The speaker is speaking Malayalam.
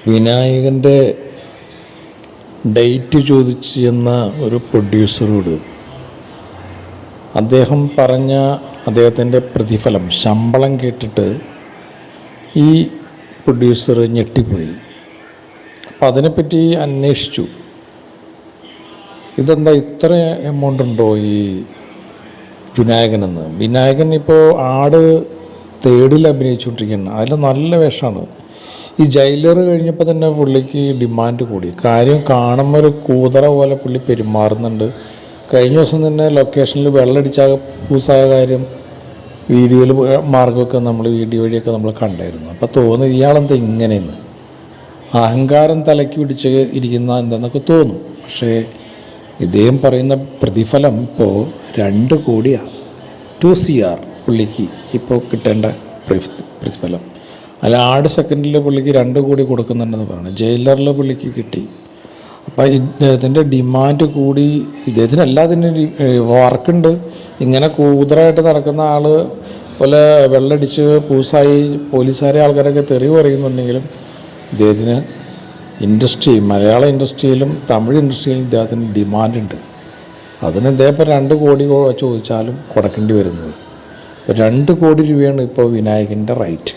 വിനായകൻ്റെ ഡേറ്റ് ചോദിച്ച് ചെന്ന ഒരു പ്രൊഡ്യൂസറോട് അദ്ദേഹം പറഞ്ഞ അദ്ദേഹത്തിൻ്റെ പ്രതിഫലം ശമ്പളം കേട്ടിട്ട് ഈ പ്രൊഡ്യൂസർ ഞെട്ടിപ്പോയി. അപ്പം അതിനെപ്പറ്റി അന്വേഷിച്ചു. ഇതെന്താ ഇത്ര എമൗണ്ട് ഉണ്ടോ ഈ വിനായകനെന്ന്. വിനായകൻ ഇപ്പോൾ ആട് തേടിൽ അഭിനയിച്ചുകൊണ്ടിരിക്കുകയാണ്. അതിൽ നല്ല വേഷമാണ്. ഈ ജയിലർ കഴിഞ്ഞപ്പോൾ തന്നെ പുള്ളിക്ക് ഡിമാൻഡ് കൂടി. കാര്യം കാണുമ്പോൾ ഒരു കൂതറ പോലെ പുള്ളി പെരുമാറുന്നുണ്ട്. കഴിഞ്ഞ ദിവസം തന്നെ ലൊക്കേഷനിൽ വെള്ളമടിച്ച പൂസായ കാര്യം വീഡിയോയിൽ മാർഗമൊക്കെ നമ്മൾ വീഡിയോ വഴിയൊക്കെ നമ്മൾ കണ്ടായിരുന്നു. അപ്പോൾ തോന്നി ഇയാളെന്താ ഇങ്ങനെയെന്ന്, അഹങ്കാരം തലയ്ക്ക് പിടിച്ച് ഇരിക്കുന്ന എന്താണെന്നൊക്കെ തോന്നും. പക്ഷേ ഇദ്ദേഹം പറയുന്ന പ്രതിഫലം ഇപ്പോൾ 2 കോടിയാണ്, 2 CR പുള്ളിക്ക് ഇപ്പോൾ കിട്ടേണ്ട പ്രതിഫലം. അല്ല, ആട് സെക്കൻഡിൽ പുള്ളിക്ക് 2 കോടി കൊടുക്കുന്നുണ്ടെന്ന് പറയുന്നത്. ജയിലറിൽ പുള്ളിക്ക് കിട്ടി. അപ്പോൾ ഇദ്ദേഹത്തിൻ്റെ ഡിമാൻഡ് കൂടി. ഇദ്ദേഹത്തിന് എല്ലാത്തിനും വർക്കുണ്ട്. ഇങ്ങനെ കൂതറായിട്ട് നടക്കുന്ന ആൾ പോലെ വെള്ളടിച്ച് പൂസായി പോലീസുകാരെ ആൾക്കാരൊക്കെ തെറി പറയുന്നുണ്ടെങ്കിലും ഇദ്ദേഹത്തിന് മലയാള ഇൻഡസ്ട്രിയിലും തമിഴ് ഇൻഡസ്ട്രിയിലും ഇദ്ദേഹത്തിന് ഡിമാൻഡുണ്ട്. അതിന് ഇദ്ദേഹം ഇപ്പോൾ 2 കോടി ചോദിച്ചാലും കൊടുക്കേണ്ടി വരുന്നത്. 2 കോടി രൂപയാണ് ഇപ്പോൾ വിനായകൻ്റെ റേറ്റ്.